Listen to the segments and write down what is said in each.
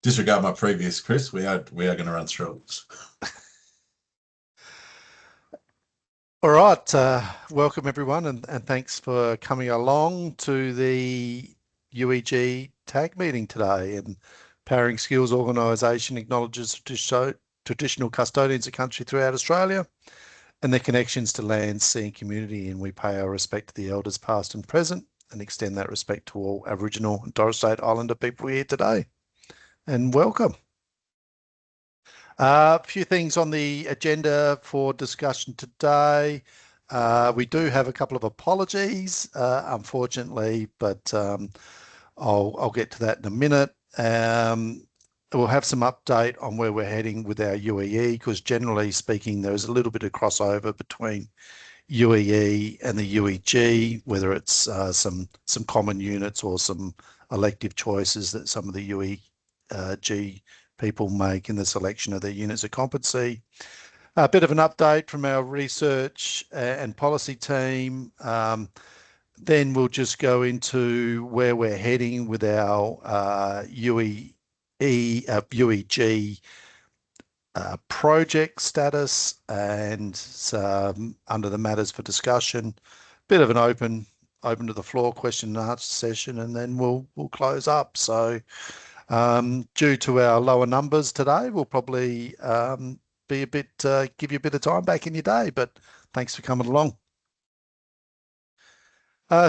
disregard my previous, Chris. We are going to run through it. All right, welcome everyone, and thanks for coming along to the UEG TAG meeting today. And Powering Skills Organisation acknowledges traditional custodians of country throughout Australia and their connections to land, sea and community, and we pay our respect to the elders past and present and extend that respect to all Aboriginal and Torres Strait Islander people here today. And welcome. A few things on the agenda for discussion today. We do have a couple of apologies, unfortunately, but I'll get to that in a minute. We'll have some update on where we're heading with our UEE, because generally speaking, there's a little bit of crossover between UEE and the UEG, whether it's some common units or some elective choices that some of the UEG people make in the selection of their units of competency. A bit of an update from our research and policy team. Then we'll just go into where we're heading with our UEG project status and under the matters for discussion. Bit of an open to the floor question and answer session, and then we'll close up. So due to our lower numbers today, we'll probably be a bit give you a bit of time back in your day, but thanks for coming along.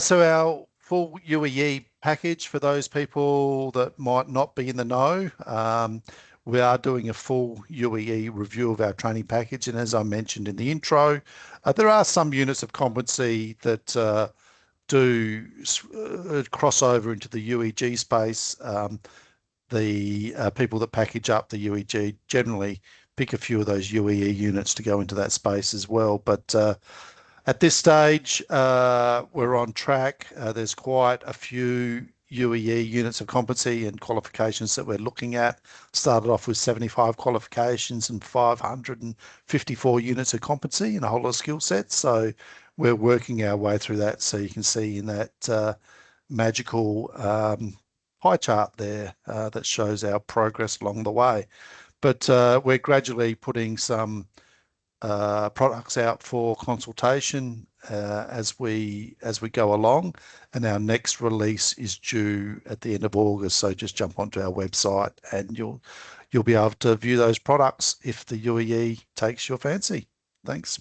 So our full UEE package, for those people that might not be in the know, we are doing a full UEE review of our training package, and as I mentioned in the intro, there are some units of competency that do cross over into the UEG space. The people that package up the UEG generally pick a few of those UEE units to go into that space as well. But at this stage, we're on track. There's quite a few UEE units of competency and qualifications that we're looking at. Started off with 75 qualifications and 554 units of competency and a whole lot of skill sets. So we're working our way through that. So you can see in that magical pie chart there that shows our progress along the way. But we're gradually putting some products out for consultation as we go along, and our next release is due at the end of August. So just jump onto our website and you'll be able to view those products if the UEE takes your fancy. Thanks.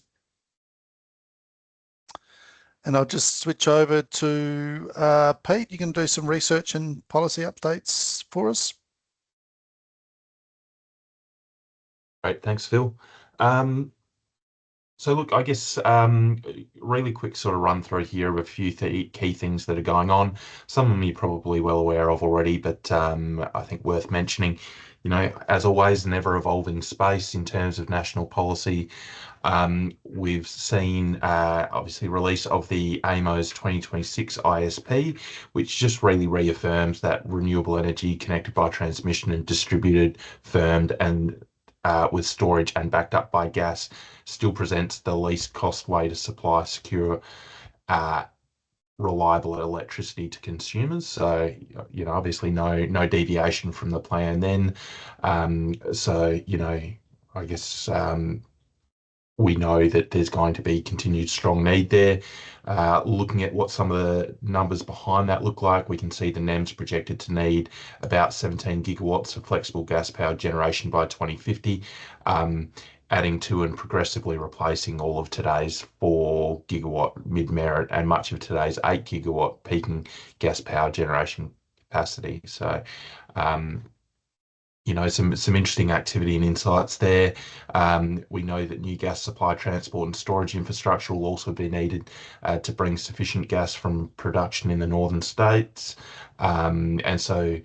And I'll just switch over to Pete. You can do some research and policy updates for us. Great, thanks, Phil. So look, I guess really quick sort of run through here of a few key things that are going on. Some of them you're probably well aware of already, but I think worth mentioning. You know, as always, an ever-evolving space in terms of national policy. We've seen obviously release of the AEMO's 2026 ISP, which just really reaffirms that renewable energy connected by transmission and distributed, firmed and with storage and backed up by gas still presents the least cost way to supply secure, reliable electricity to consumers. So, you know, obviously no deviation from the plan then. So, you know, I guess we know that there's going to be continued strong need there. Looking at what some of the numbers behind that look like, we can see the NEM's projected to need about 17 gigawatts of flexible gas powered generation by 2050, adding to and progressively replacing all of today's 4 gigawatt mid-merit and much of today's 8 gigawatt peaking gas power generation capacity. So, you know, some interesting activity and insights there. We know that new gas supply, transport and storage infrastructure will also be needed to bring sufficient gas from production in the northern states, and so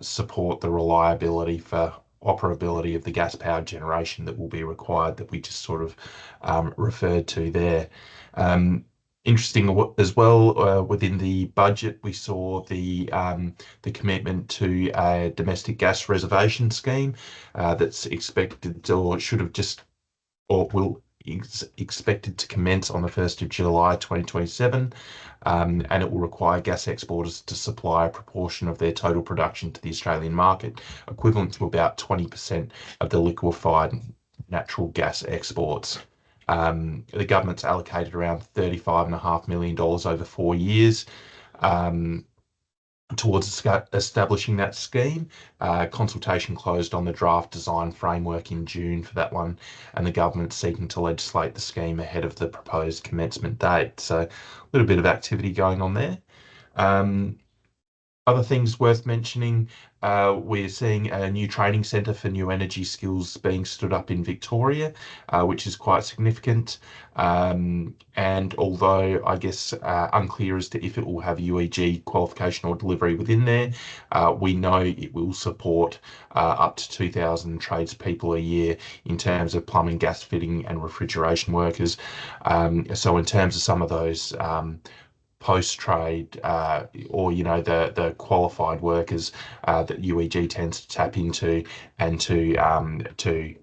support the reliability for operability of the gas powered generation that will be required, that we just sort of referred to there. Interesting as well, within the budget, we saw the commitment to a domestic gas reservation scheme that's expected or should have just or will expected to commence on the 1st of July 2027, and it will require gas exporters to supply a proportion of their total production to the Australian market, equivalent to about 20% of the liquefied natural gas exports. The government's allocated around $35.5 million over 4 years towards establishing that scheme. Consultation closed on the draft design framework in June for that one, and the government's seeking to legislate the scheme ahead of the proposed commencement date. So a little bit of activity going on there. Other things worth mentioning, we're seeing a new training centre for new energy skills being stood up in Victoria, which is quite significant. And although I guess unclear as to if it will have UEG qualification or delivery within there, we know it will support up to 2,000 tradespeople a year in terms of plumbing, gas fitting and refrigeration workers. So in terms of some of those post-trade or the qualified workers that UEG tends to tap into, and to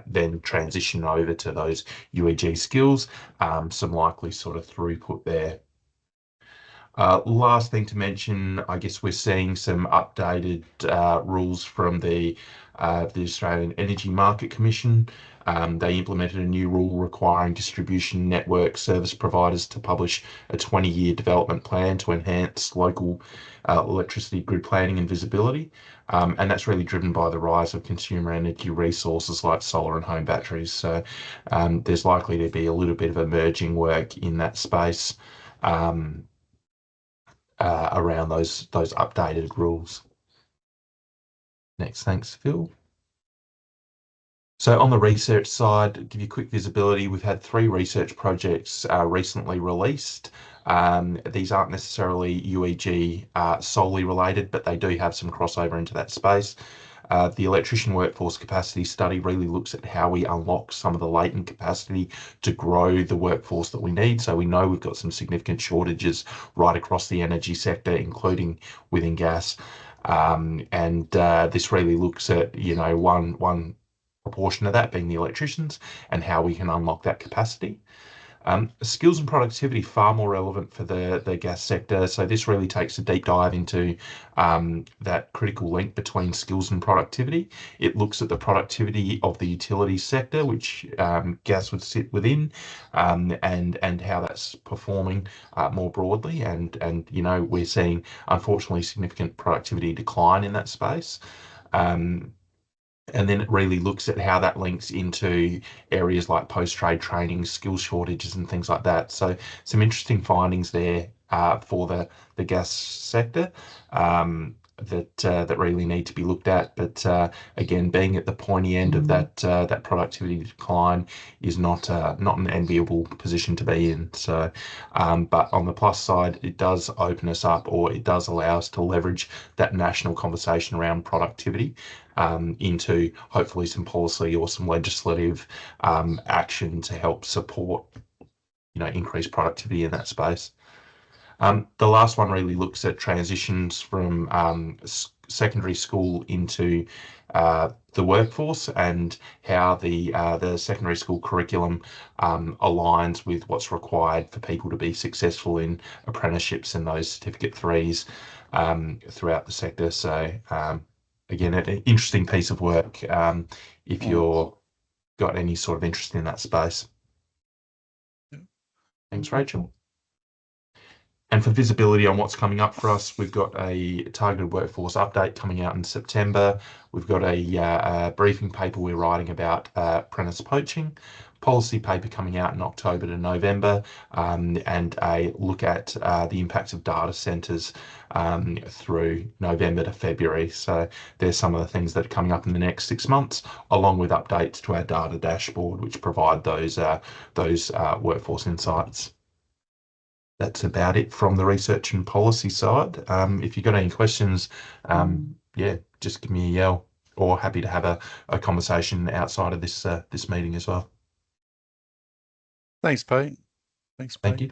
then transition over to those UEG skills, some likely sort of throughput there. Last thing to mention, I guess we're seeing some updated rules from the Australian Energy Market Commission. They implemented a new rule requiring distribution network service providers to publish a 20-year development plan to enhance local electricity grid planning and visibility. And that's really driven by the rise of consumer energy resources like solar and home batteries. So there's likely to be a little bit of emerging work in that space around those updated rules. Next, thanks, Phil. So on the research side, to give you quick visibility, we've had 3 research projects recently released. These aren't necessarily UEG solely related, but they do have some crossover into that space. The electrician workforce capacity study really looks at how we unlock some of the latent capacity to grow the workforce that we need. So we know we've got some significant shortages right across the energy sector, including within gas. And this really looks at, one proportion of that being the electricians and how we can unlock that capacity. Skills and productivity far more relevant for the gas sector. So this really takes a deep dive into that critical link between skills and productivity. It looks at the productivity of the utility sector, which gas would sit within, and how that's performing more broadly. And we're seeing, unfortunately, significant productivity decline in that space. And then it really looks at how that links into areas like post-trade training, skill shortages and things like that. So some interesting findings there for the gas sector that really need to be looked at. But again, being at the pointy end of that productivity decline is not an enviable position to be in. So, but on the plus side, it does open us up, or it does allow us to leverage that national conversation around productivity into hopefully some policy or some legislative action to help support, increased productivity in that space. The last one really looks at transitions from secondary school into the workforce, and how the secondary school curriculum aligns with what's required for people to be successful in apprenticeships and those certificate 3s throughout the sector. So again, an interesting piece of work if you're got any sort of interest in that space. Thanks, Rachel. And for visibility on what's coming up for us, we've got a targeted workforce update coming out in September. We've got a briefing paper we're writing about apprentice poaching, policy paper coming out in October to November, and a look at the impact of data centres through November to February. So there's some of the things that are coming up in the next 6 months, along with updates to our data dashboard, which provide those workforce insights. That's about it from the research and policy side. If you've got any questions, just give me a yell, or happy to have a conversation outside of this meeting as well. Thanks, Pete. Thank you.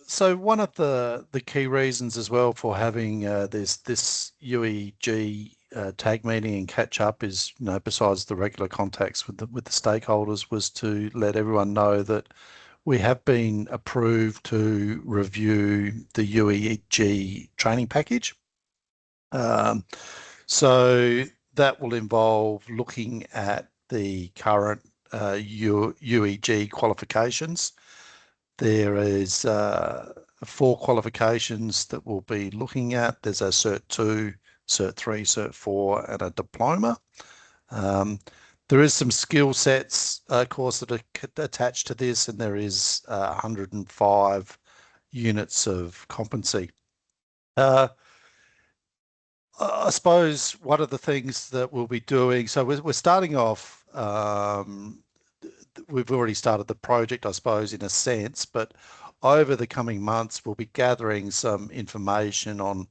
So one of the key reasons as well for having this UEG TAG meeting and catch up is, besides the regular contacts with the stakeholders, was to let everyone know that we have been approved to review the UEG training package. So that will involve looking at the current UEG qualifications. There is 4 qualifications that we'll be looking at. There's a Cert 2, Cert 3, Cert 4, and a diploma. There is some skill sets course that are attached to this, and there is 105 units of competency. I suppose one of the things that we'll be doing, so we're starting off, we've already started the project, I suppose, in a sense, but over the coming months, we'll be gathering some information on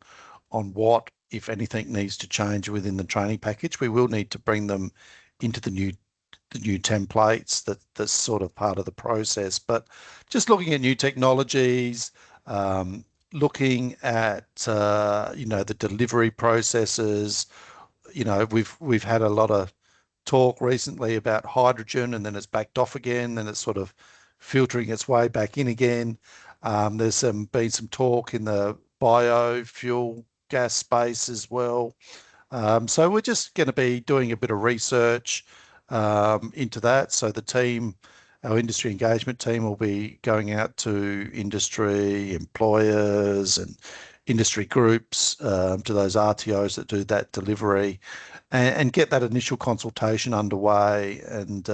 what, if anything, needs to change within the training package. We will need to bring them into the new templates. That's sort of part of the process. But just looking at new technologies, looking at the delivery processes. We've had a lot of talk recently about hydrogen, and then it's backed off again, then it's sort of filtering its way back in again. There's been some talk in the biofuel gas space as well. So we're just going to be doing a bit of research into that. So the team, our industry engagement team, will be going out to industry, employers and industry groups, to those RTOs that do that delivery, and get that initial consultation underway, and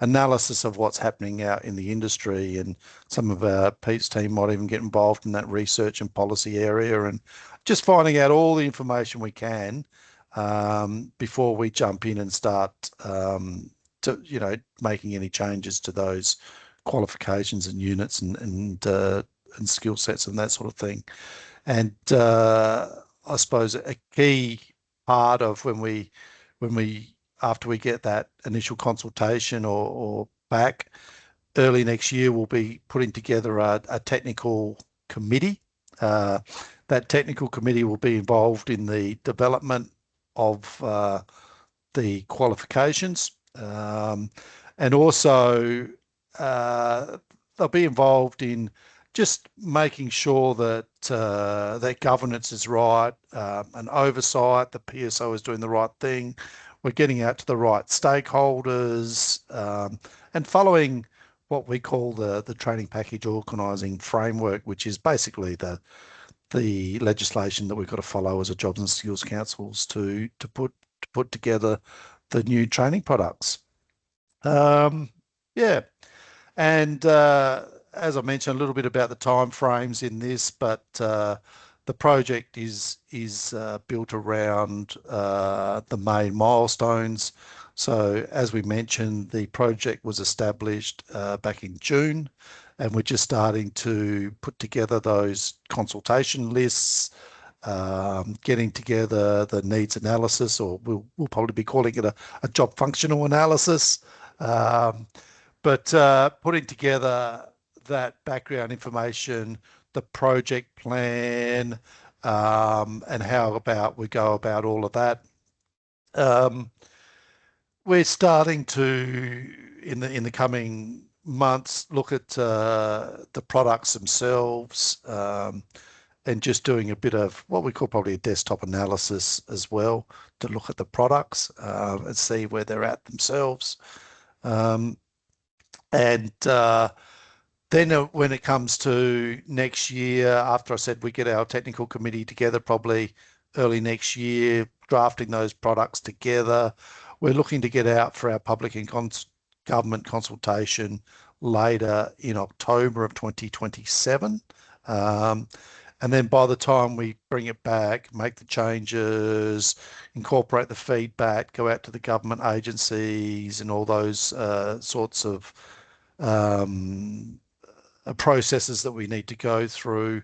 analysis of what's happening out in the industry. And some of Pete's team might even get involved in that research and policy area, and just finding out all the information we can before we jump in and start to making any changes to those qualifications and units and skill sets and that sort of thing. And I suppose a key part of when we after we get that initial consultation or back early next year, we'll be putting together a technical committee. That technical committee will be involved in the development of the qualifications, and also they'll be involved in just making sure that that governance is right, and oversight, the PSO is doing the right thing. We're getting out to the right stakeholders, and following what we call the training package organising framework, which is basically the legislation that we've got to follow as a Jobs and Skills Councils to put together the new training products. Yeah, and as I mentioned, a little bit about the time frames in this, but the project is built around the main milestones. So as we mentioned, the project was established back in June, and we're just starting to put together those consultation lists, getting together the needs analysis, or we'll probably be calling it a job functional analysis, but putting together that background information, the project plan, and how we go about all of that. We're starting to, in the coming months, look at the products themselves, and just doing a bit of what we call probably a desktop analysis as well, to look at the products and see where they're at themselves. And then when it comes to next year, after I said we get our technical committee together probably early next year, drafting those products together, we're looking to get out for our public and government consultation later in October of 2027. And then by the time we bring it back, make the changes, incorporate the feedback, go out to the government agencies and all those sorts of processes that we need to go through,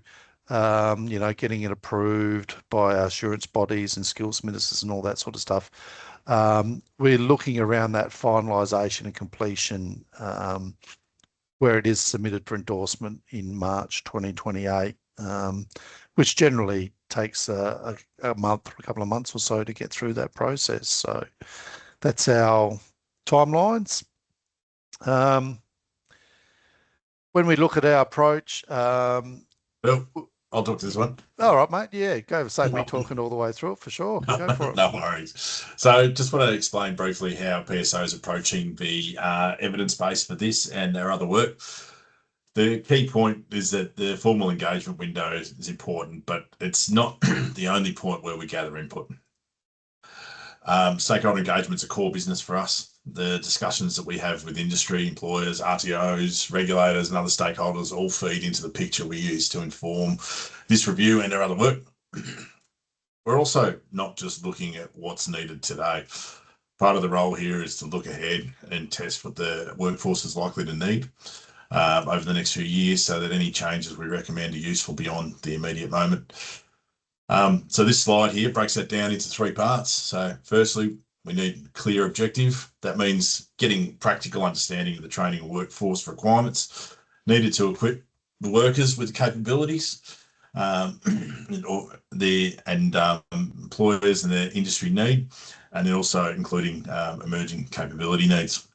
getting it approved by our assurance bodies and skills ministers and all that sort of stuff. We're looking around that finalisation and completion, where it is submitted for endorsement in March 2028. which generally takes a month or a couple of months or so to get through that process. So that's our timelines. When we look at our approach, Well, I'll talk to this one. all right, mate. Yeah, go. Save me talking all the way through it for sure. Go for it. No worries. So just want to explain briefly how PSO is approaching the evidence base for this and our other work. The key point is that the formal engagement window is important, but it's not the only point where we gather input. Stakeholder engagement is a core business for us. The discussions that we have with industry, employers, RTOs, regulators, and other stakeholders all feed into the picture we use to inform this review and our other work. We're also not just looking at what's needed today. Part of the role here is to look ahead and test what the workforce is likely to need over the next few years so that any changes we recommend are useful beyond the immediate moment. So this slide here breaks that down into 3 parts. So firstly, we need clear objective. That means getting practical understanding of the training and workforce requirements needed to equip the workers with capabilities employers and their industry need, and then also including emerging capability needs.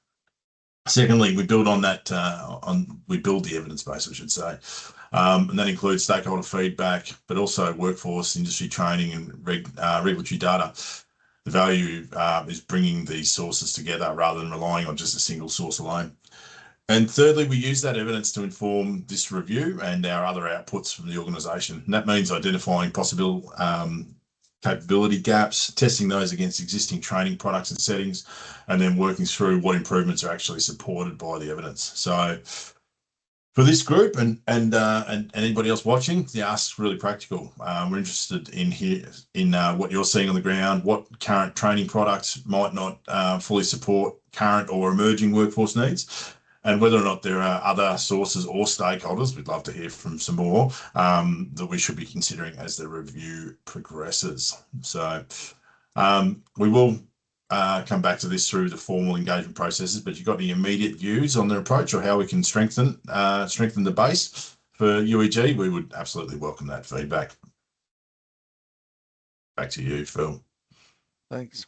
Secondly, we build on that, we build the evidence base, I should say. And that includes stakeholder feedback, but also workforce, industry training and regulatory data. The value is bringing these sources together rather than relying on just a single source alone. And thirdly, we use that evidence to inform this review and our other outputs from the organisation. And that means identifying possible capability gaps, testing those against existing training products and settings, and then working through what improvements are actually supported by the evidence. So for this group and anybody else watching, the ask is really practical. We're interested in what you're seeing on the ground, what current training products might not fully support current or emerging workforce needs, and whether or not there are other sources or stakeholders, we'd love to hear from some more, that we should be considering as the review progresses. So we will come back to this through the formal engagement processes, but you've got any immediate views on the approach or how we can strengthen the base for UEG, we would absolutely welcome that feedback. Back to you, Phil. Thanks.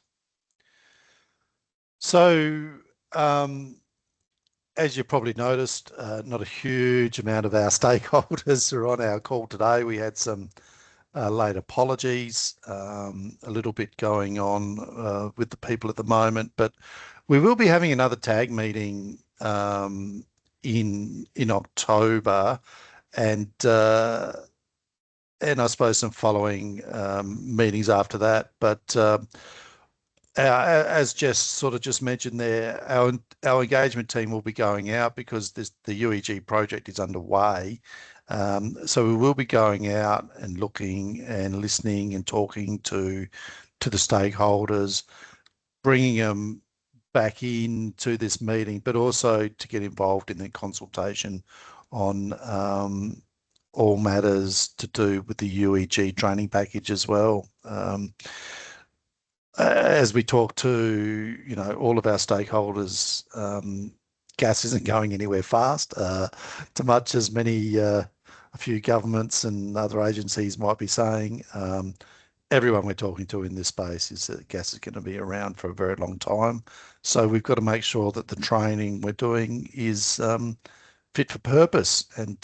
So, as you probably noticed, not a huge amount of our stakeholders are on our call today. We had some late apologies, a little bit going on with the people at the moment, but we will be having another TAG meeting in October, and I suppose some following meetings after that. But as Jess sort of just mentioned there, our engagement team will be going out because the UEG project is underway. So we will be going out and looking and listening and talking to the stakeholders, bringing them back into this meeting, but also to get involved in the consultation on all matters to do with the UEG training package as well. As we talk to, all of our stakeholders, gas isn't going anywhere fast, to much as a few governments and other agencies might be saying. Everyone we're talking to in this space is that gas is going to be around for a very long time. So we've got to make sure that the training we're doing is fit for purpose. And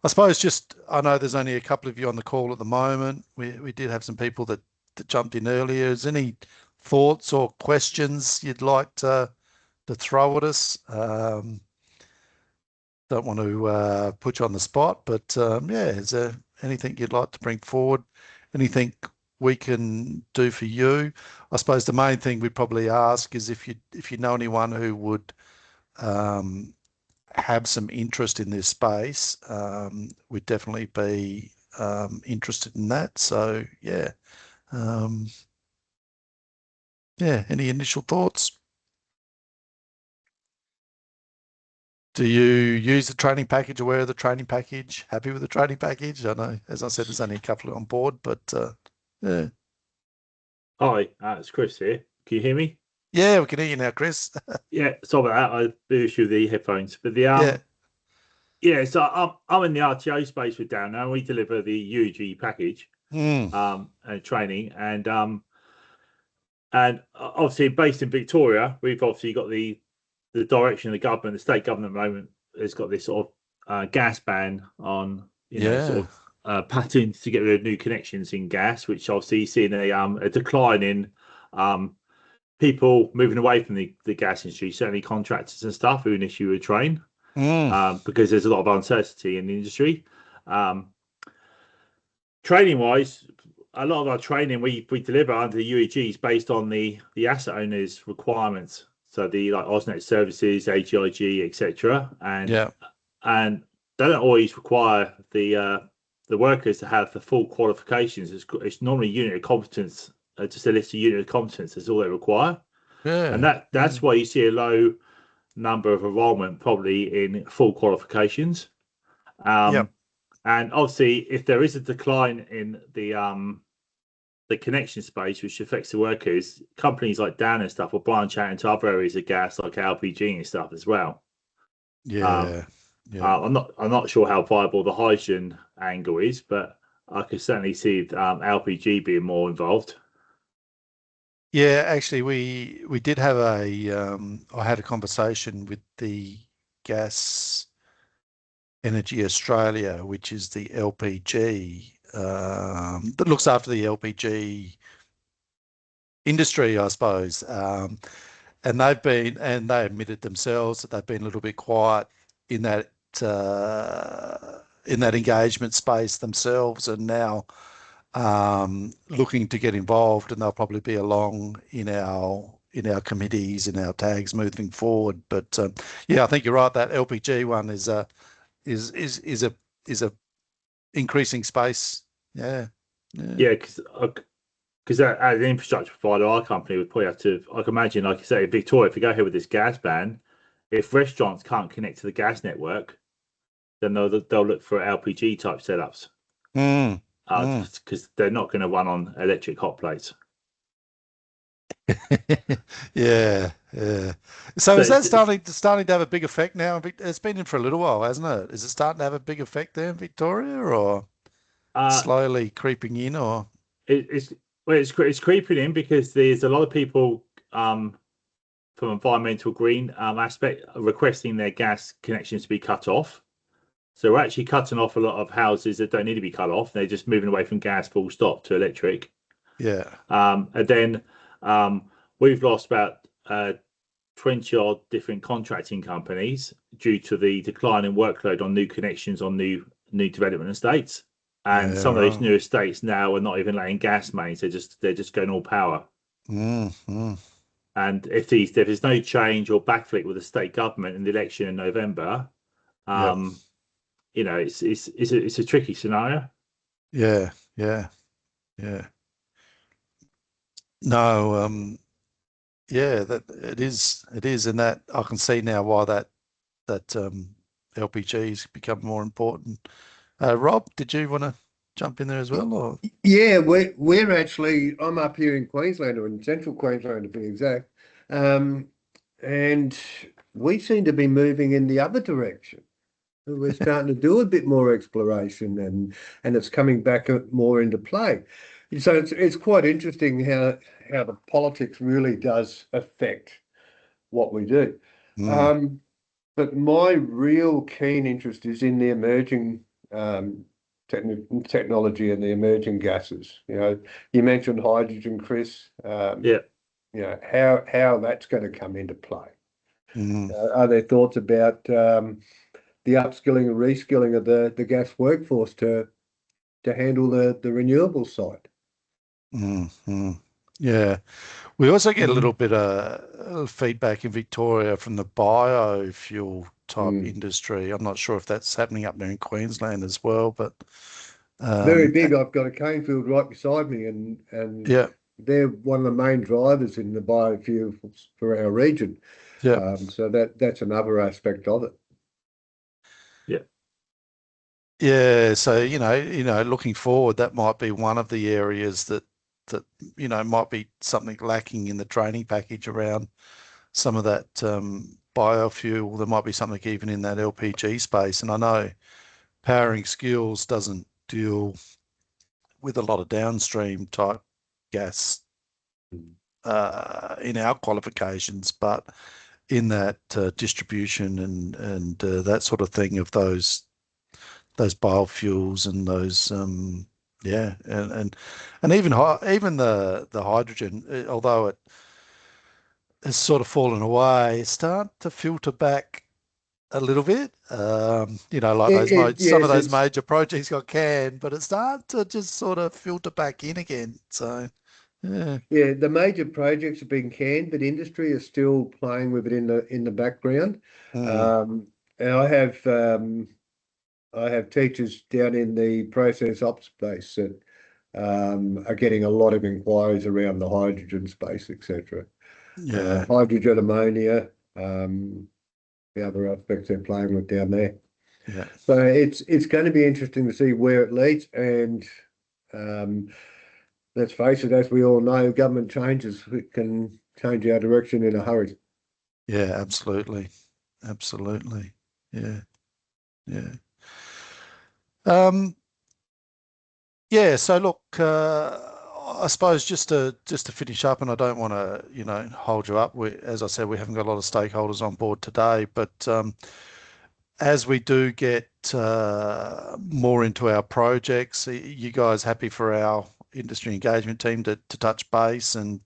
I suppose I know there's only a couple of you on the call at the moment. We did have some people that jumped in earlier. Is any thoughts or questions you'd like to throw at us? Don't want to put you on the spot, but is there anything you'd like to bring forward? Anything we can do for you? I suppose the main thing we'd probably ask is if you know anyone who would have some interest in this space, we'd definitely be interested in that. So any initial thoughts? Do you use the training package, aware of the training package, happy with the training package? I know, as I said, there's only a couple on board, but yeah. Hi, it's Chris here. Can you hear me? Yeah, we can hear you now, Chris. Yeah, sorry about that. I had an issue with the headphones. But Yeah, so I'm in the RTO space with Down now. We deliver the UEG package and training, and obviously based in Victoria, we've obviously got the direction of the government, the state government at the moment has got this sort of gas ban on, sort of patterns to get rid of new connections in gas, which obviously you're seeing a decline in people moving away from the gas industry, certainly contractors and stuff who initially would train. Because there's a lot of uncertainty in the industry. Training wise, a lot of our training we deliver under the UEGs based on the asset owners' requirements. So the like AusNet services, AGIG, etc. And they don't always require the workers to have the full qualifications. It's normally unit of competence, just a list of unit of competence. That's all they require. And that's why you see a low number of enrollment probably in full qualifications. And obviously if there is a decline in the connection space, which affects the workers, companies like Dan and stuff will branch out into other areas of gas like LPG and stuff as well. I'm not sure how viable the hydrogen angle is, but I could certainly see LPG being more involved. Yeah, actually, we did have I had a conversation with the Gas Energy Australia, which is the LPG that looks after the LPG industry, I suppose. And they admitted themselves that they've been a little bit quiet in that engagement space themselves, and now looking to get involved, and they'll probably be along in our committees, in our tags moving forward. But yeah, I think you're right. That LPG one is a increasing space. Yeah. Because as an infrastructure provider, our company would probably have to. I can imagine, like you say, in Victoria, if we go ahead with this gas ban, if restaurants can't connect to the gas network, then they'll look for LPG type setups. Because they're not going to run on electric hot plates. Yeah. So is that starting to have a big effect now? It's been in for a little while, hasn't it? Is it starting to have a big effect there in Victoria, or slowly creeping in? Or it's creeping in because there's a lot of people from environmental green aspect requesting their gas connections to be cut off. So we're actually cutting off a lot of houses that don't need to be cut off. They're just moving away from gas full stop to electric. And then we've lost about 20 odd different contracting companies due to the decline in workload on new connections on new development estates. And some of those new estates now are not even laying gas mains. They're just going all power. And if there's no change or backflip with the state government in the election in November, it's a tricky scenario. Yeah. No, that it is, and that I can see now why that LPG's become more important. Rob, did you want to jump in there as well? Or? Yeah, we're actually, I'm up here in Queensland, or in central Queensland to be exact, and we seem to be moving in the other direction. We're starting to do a bit more exploration, and it's coming back more into play. So it's quite interesting how the politics really does affect what we do. But my real keen interest is in the emerging technology and the emerging gases. You mentioned hydrogen, Chris. How that's going to come into play. Are there thoughts about the upskilling and reskilling of the gas workforce to handle the renewable side? Yeah. We also get a little bit of feedback in Victoria from the biofuel type industry. I'm not sure if that's happening up there in Queensland as well, but very big. I've got a cane field right beside me, and they're one of the main drivers in the biofuels for our region. So that's another aspect of it. So looking forward, that might be one of the areas that might be something lacking in the training package around some of that biofuel. There might be something even in that LPG space. And I know Powering Skills doesn't deal with a lot of downstream type gas in our qualifications, but in that distribution and that sort of thing of those biofuels and those and even the hydrogen, although it has sort of fallen away, it's starting to filter back a little bit. Like some of those major projects got canned, but it's starting to just sort of filter back in again. So yeah, the major projects have been canned, but industry is still playing with it in the background. And I have teachers down in the process ops space that are getting a lot of inquiries around the hydrogen space, etc. Yeah. Hydrogen, ammonia, the other aspects they're playing with down there. Yeah. So it's going to be interesting to see where it leads. And let's face it, as we all know, government changes, it can change our direction in a hurry. Yeah, absolutely. Absolutely. Yeah. Yeah. So look, I suppose just to finish up, and I don't want to, hold you up. As I said, we haven't got a lot of stakeholders on board today, but as we do get more into our projects, you guys happy for our industry engagement team to touch base and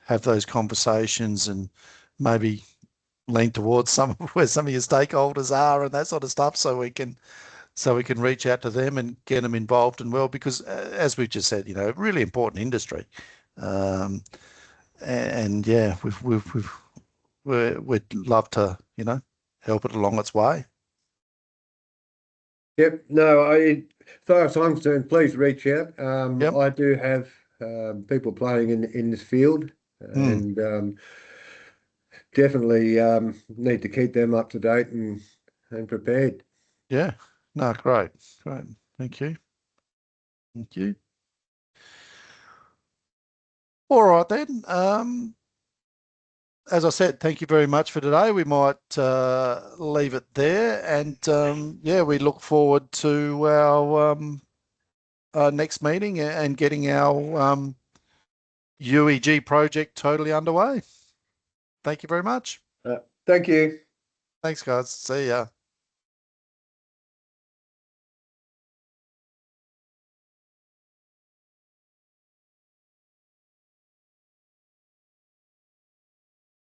have those conversations and maybe lean towards where some of your stakeholders are and that sort of stuff, so we can reach out to them and get them involved and well, because as we've just said, really important industry, and yeah, we'd love to help it along its way. Yep. No, as far as I'm concerned, please reach out. Yep. I do have people playing in this field, and definitely need to keep them up to date and prepared. Yeah. No, great. Thank you. All right then. As I said, thank you very much for today. We might leave it there, and we look forward to our next meeting and getting our UEG project totally underway. Thank you very much. Thank you. Thanks, guys. See ya.